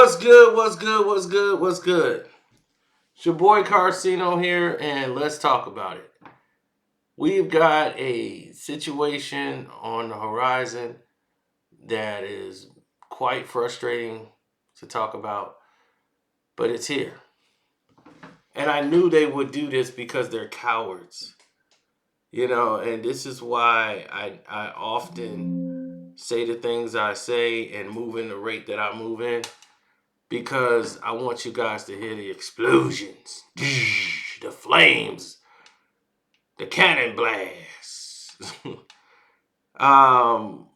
What's good? What's good? What's good? What's good? It's your boy Carcino here, and let's talk about it. We've got a situation on the horizon that is quite frustrating to talk about, but it's here. And I knew they would do this because they're cowards. And this is why I often say the things I say and move in the rate that I move in. Because I want you guys to hear the explosions, the flames, the cannon blasts. um,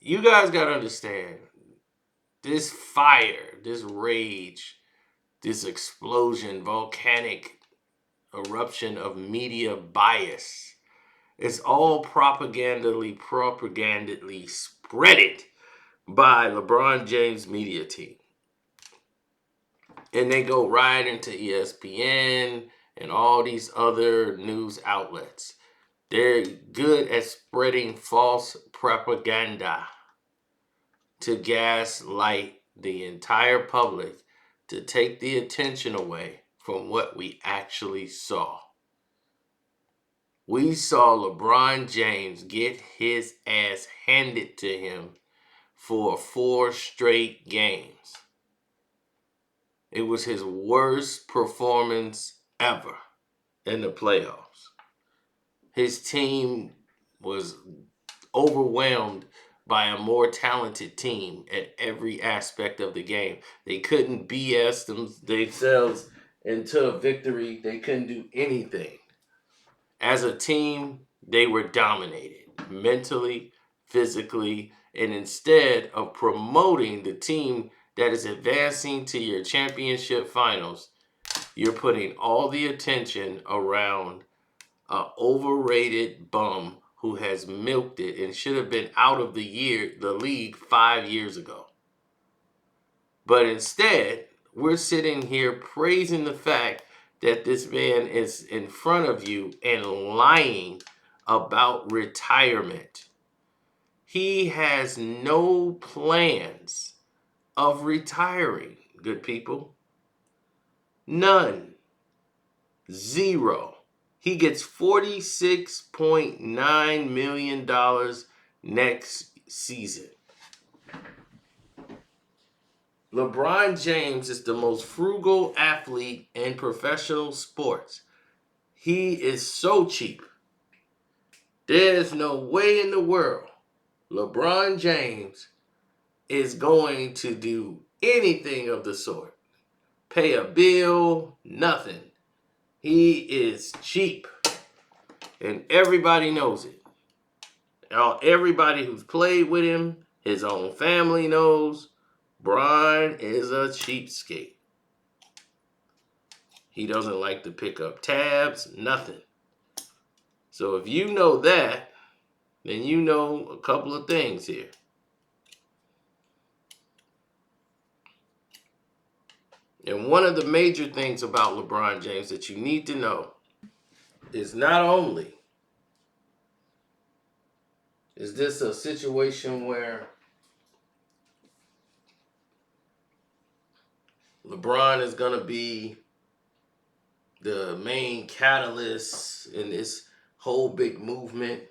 you guys got to understand this fire, this rage, this explosion, volcanic eruption of media bias. It's all propagandally spreaded by LeBron James' media team. And they go right into ESPN and all these other news outlets. They're good at spreading false propaganda to gaslight the entire public to take the attention away from what we actually saw. We saw LeBron James get his ass handed to him for 4 straight games. It was his worst performance ever in the playoffs. His team was overwhelmed by a more talented team at every aspect of the game. They couldn't BS themselves into a victory. They couldn't do anything. As a team, they were dominated mentally, physically, and instead of promoting the team that is advancing to your championship finals, you're putting all the attention around an overrated bum who has milked it and should have been out of the league 5 years ago. But instead, we're sitting here praising the fact that this man is in front of you and lying about retirement. He has no plans of retiring, good people. None. Zero. He gets $46.9 million next season. LeBron James is the most frugal athlete in professional sports. He is so cheap. There's no way in the world LeBron James is going to do anything of the sort. Pay a bill, nothing. He is cheap. And everybody knows it. Everybody who's played with him, his own family knows, Brian is a cheapskate. He doesn't like to pick up tabs, nothing. So if you know that, then you know a couple of things here. And one of the major things about LeBron James that you need to know is not only is this a situation where LeBron is going to be the main catalyst in this whole big movement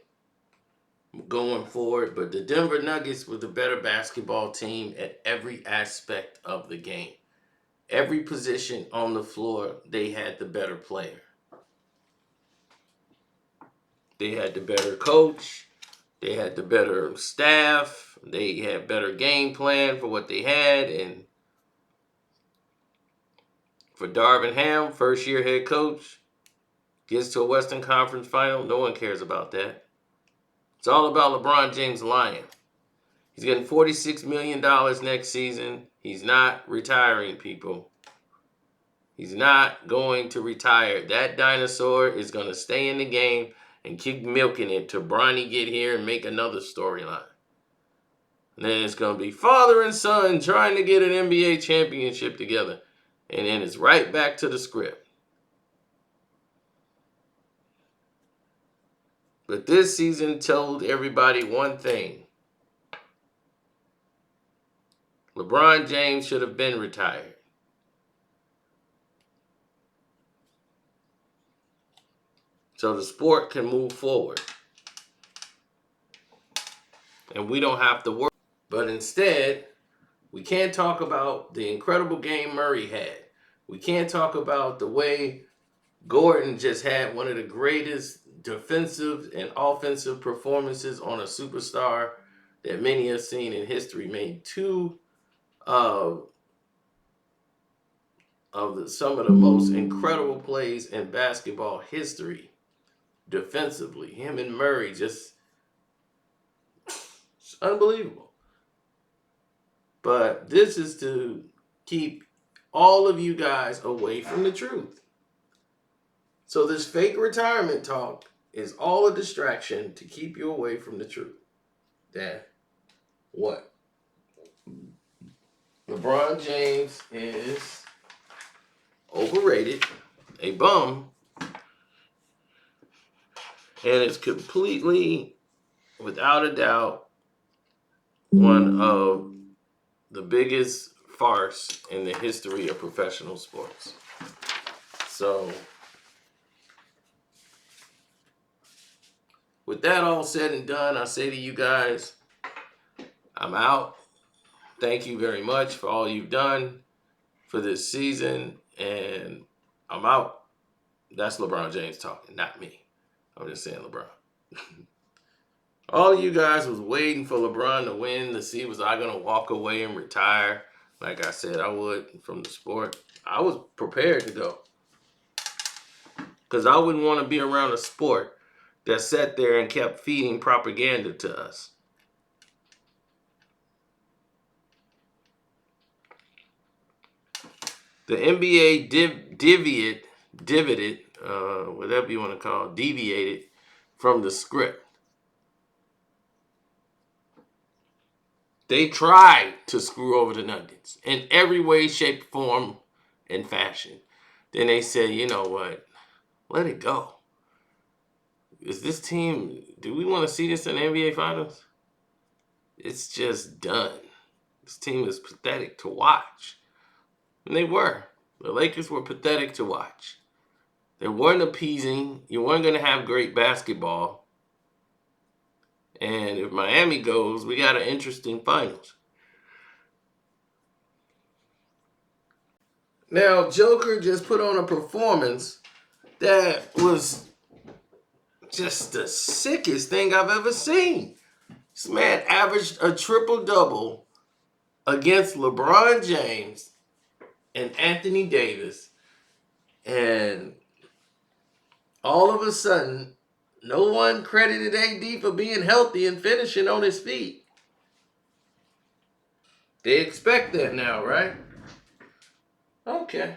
going forward, but the Denver Nuggets were the better basketball team at every aspect of the game. Every position on the floor, they had the better player. They had the better coach. They had the better staff. They had better game plan for what they had. And for Darvin Ham, first year head coach, gets to a Western Conference final. No one cares about that. It's all about LeBron James lying. He's getting $46 million next season. He's not retiring, people. He's not going to retire. That dinosaur is going to stay in the game and keep milking it till Bronny get here and make another storyline. And then it's going to be father and son trying to get an NBA championship together. And then it's right back to the script. But this season told everybody one thing. LeBron LeBron James should have been retired. So the sport can move forward. And we don't have to worry. But instead, we can't talk about the incredible game Murray had. We can't talk about the way Gordon just had one of the greatest defensive and offensive performances on a superstar that many have seen in history. Made two some of the most incredible plays in basketball history defensively. Him and Murray just unbelievable. But this is to keep all of you guys away from the truth. So this fake retirement talk is all a distraction to keep you away from the truth. That what? LeBron James is overrated, a bum, and it's completely, without a doubt, one of the biggest farce in the history of professional sports. So, with that all said and done, I say to you guys, I'm out. Thank you very much for all you've done for this season, and I'm out. That's LeBron James talking, not me. I'm just saying LeBron. All of you guys was waiting for LeBron to win to see was I going to walk away and retire like I said I would from the sport. I was prepared to go because I wouldn't want to be around a sport that sat there and kept feeding propaganda to us. The NBA deviated, whatever you want to call it, deviated from the script. They tried to screw over the Nuggets in every way, shape, form, and fashion. Then they said, you know what? Let it go. Is this team, do we want to see this in the NBA Finals? It's just done. This team is pathetic to watch. And they were. The Lakers were pathetic to watch. They weren't appeasing. You weren't going to have great basketball. And if Miami goes, we got an interesting finals. Now, Joker just put on a performance that was just the sickest thing I've ever seen. This man averaged a triple-double against LeBron James and Anthony Davis. And all of a sudden, no one credited AD for being healthy and finishing on his feet. They expect that now, right? Okay.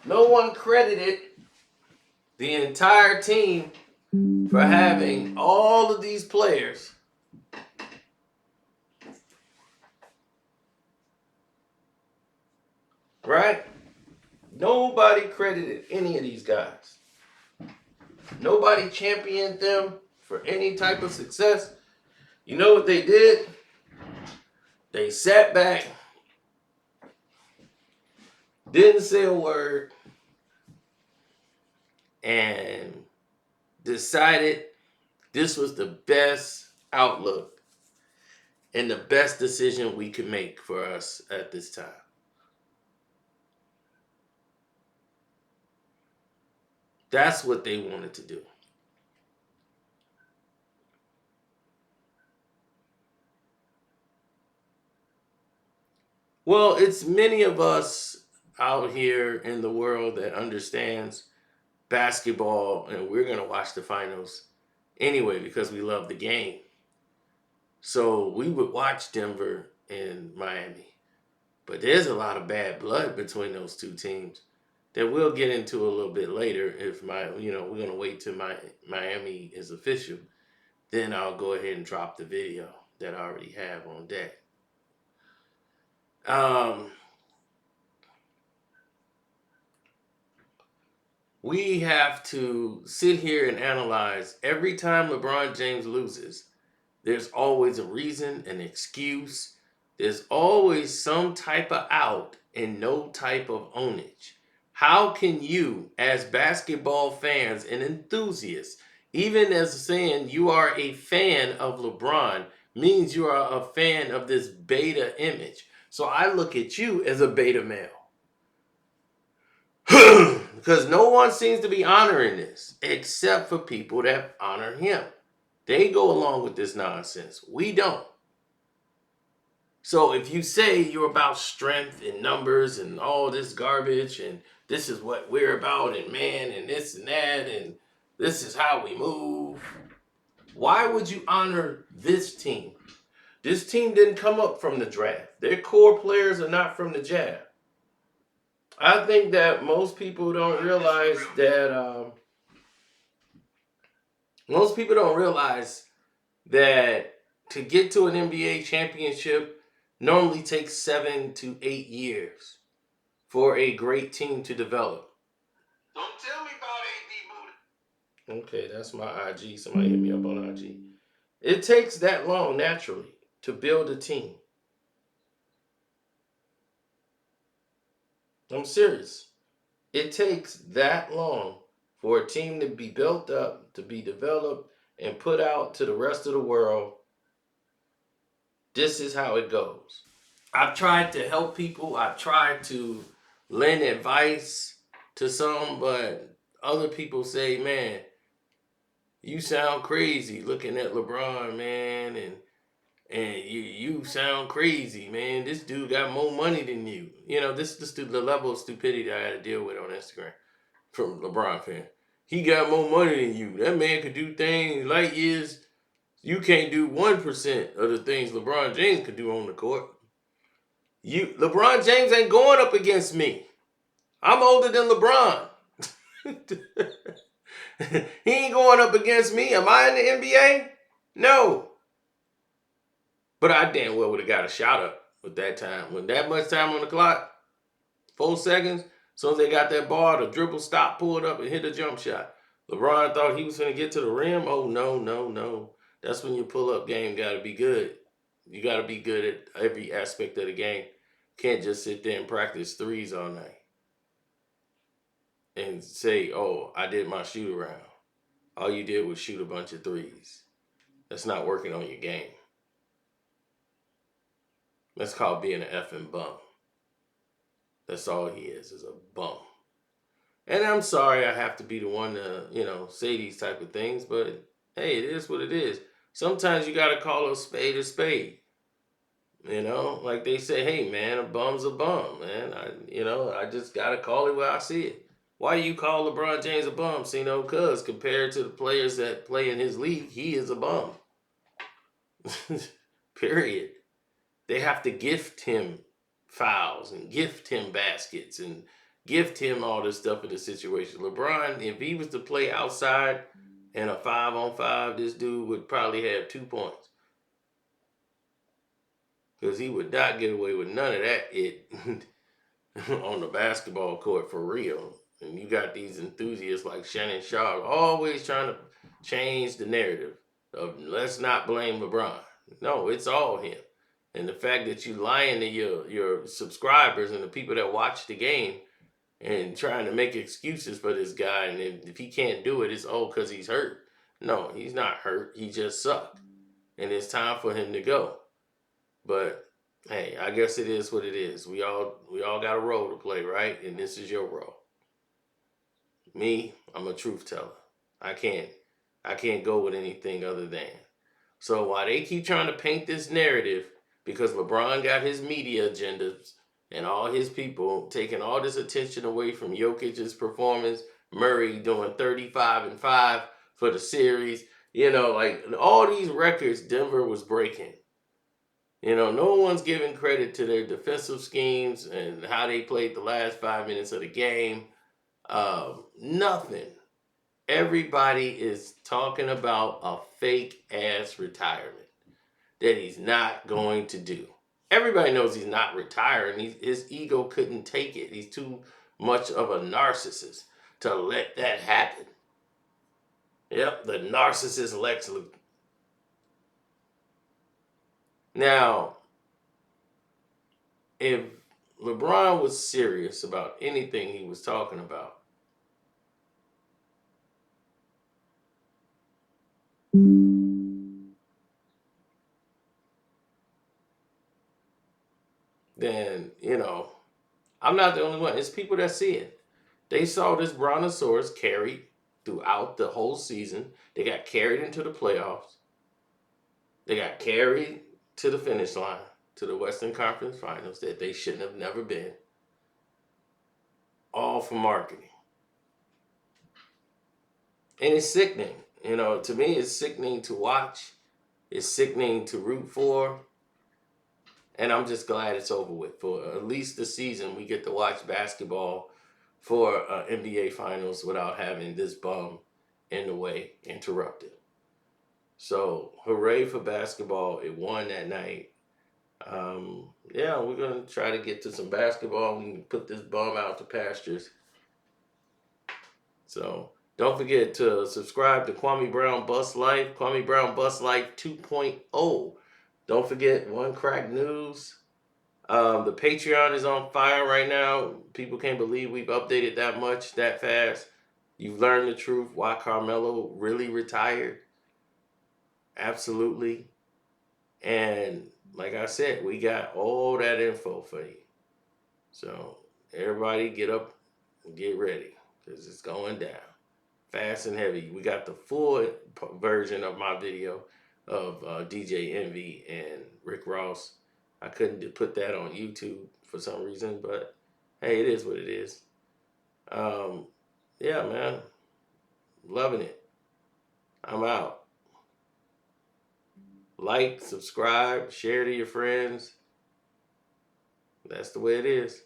No one credited the entire team for having all of these players right? Nobody credited any of these guys. Nobody championed them for any type of success. You know what they did? They sat back, didn't say a word, and decided this was the best outlook and the best decision we could make for us at this time. That's what they wanted to do. Well, it's many of us out here in the world that understands basketball, and we're going to watch the finals anyway because we love the game. So we would watch Denver and Miami. But there's a lot of bad blood between those two teams that we'll get into a little bit later. If we're going to wait till Miami is official, then I'll go ahead and drop the video that I already have on deck. We have to sit here and analyze every time LeBron James loses. There's always a reason, an excuse, There's always some type of out and no type of ownage. How can you, as basketball fans and enthusiasts, even as saying you are a fan of LeBron, means you are a fan of this beta image? So I look at you as a beta male. Because no one seems to be honoring this except for people that honor him. They go along with this nonsense. We don't. So if you say you're about strength and numbers and all this garbage and this is what we're about and man and this and that and this is how we move, why would you honor this team? This team didn't come up from the draft. Their core players are not from the Jazz. I think that most people don't realize that. Most people don't realize that to get to an NBA championship normally takes 7 to 8 years for a great team to develop. Don't tell me about AD Buddha. Okay, that's my IG. Somebody hit me up on IG. It takes that long naturally to build a team. I'm serious. It takes that long for a team to be built up, to be developed, and put out to the rest of the world. This is how it goes. I've tried to help people. I've tried to lend advice to some, but other people say, man, you sound crazy looking at LeBron, man, and you sound crazy, man. This dude got more money than you. You know, this is the level of stupidity I had to deal with on Instagram from LeBron fan. He got more money than you. That man could do things light years. You can't do 1% of the things LeBron James could do on the court. LeBron James ain't going up against me. I'm older than LeBron. He ain't going up against me. Am I in the NBA? No. But I damn well would have got a shot up with that time. With that much time on the clock, 4 seconds, as soon as they got that ball, the dribble stop, pulled up, and hit a jump shot. LeBron thought he was going to get to the rim. Oh, no, no, no. That's when your pull-up game got to be good. You got to be good at every aspect of the game. Can't just sit there and practice threes all night and say, oh, I did my shoot around. All you did was shoot a bunch of threes. That's not working on your game. That's called being an effing bum. That's all he is a bum. And I'm sorry I have to be the one to, say these type of things, but hey, it is what it is. Sometimes you got to call a spade a spade. Like they say, hey, man, a bum's a bum, man. I just got to call it where I see it. Why do you call LeBron James a bum? Because compared to the players that play in his league, he is a bum. Period. They have to gift him fouls and gift him baskets and gift him all this stuff in the situation. LeBron, if he was to play outside in a 5-on-5, this dude would probably have 2 points. Because he would not get away with none of that on the basketball court for real. And you got these enthusiasts like Shannon Sharp always trying to change the narrative of let's not blame LeBron. No, it's all him. And the fact that you lying to your subscribers and the people that watch the game and trying to make excuses for this guy, and if he can't do it, it's because he's hurt. No, he's not hurt. He just sucked. And it's time for him to go. But hey, I guess it is what it is. We all got a role to play, right? And this is your role. Me, I'm a truth teller. I can't go with anything other than. So while they keep trying to paint this narrative, because LeBron got his media agendas and all his people taking all this attention away from Jokic's performance, Murray doing 35-5 for the series, like all these records Denver was breaking. No one's giving credit to their defensive schemes and how they played the last 5 minutes of the game. Nothing. Everybody is talking about a fake ass retirement that he's not going to do. Everybody knows he's not retiring. His ego couldn't take it. He's too much of a narcissist to let that happen. Yep, the narcissist Lex Luthor. Now, if LeBron was serious about anything he was talking about, then, I'm not the only one. It's people that see it. They saw this Brontosaurus carried throughout the whole season. They got carried into the playoffs. They got carried to the finish line, to the Western Conference Finals that they shouldn't have never been. All for marketing. And it's sickening. To me, it's sickening to watch. It's sickening to root for. And I'm just glad it's over with. For at least the season, we get to watch basketball for NBA Finals without having this bum in the way interrupted. So, hooray for basketball. It won that night. Yeah, we're going to try to get to some basketball and put this bum out to pastures. So, don't forget to subscribe to Kwame Brown Bus Life, Kwame Brown Bus Life 2.0. Don't forget One Crack News. The Patreon is on fire right now. People can't believe we've updated that much that fast. You've learned the truth why Carmelo really retired. Absolutely. And like I said, we got all that info for you. So everybody get up and get ready because it's going down fast and heavy. We got the full version of my video of DJ Envy and Rick Ross. I couldn't put that on YouTube for some reason, but hey, it is what it is. Um, yeah, man, loving it. I'm out. Like, subscribe, share to your friends. That's the way it is.